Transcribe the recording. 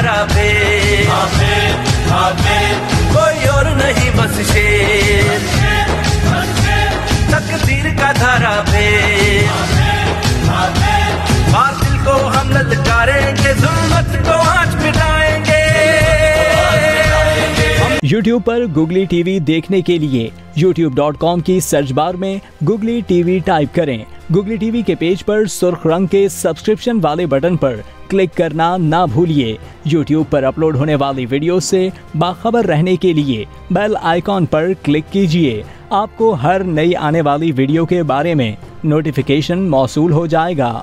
धारा पे कोई और नहीं बस शेर, तकदीर का धारा पे बातिल को हम ललकारेंगे, जुल्मत को आज मिटाएंगे। YouTube पर गुगली टीवी देखने के लिए youtube.com की सर्च बार में गुगली टीवी टाइप करें। गुगली टीवी के पेज पर सुर्ख रंग के सब्सक्रिप्शन वाले बटन पर क्लिक करना ना भूलिए। YouTube पर अपलोड होने वाली वीडियो से बाखबर रहने के लिए बेल आइकॉन पर क्लिक कीजिए। आपको हर नई आने वाली वीडियो के बारे में नोटिफिकेशन मौसूल हो जाएगा।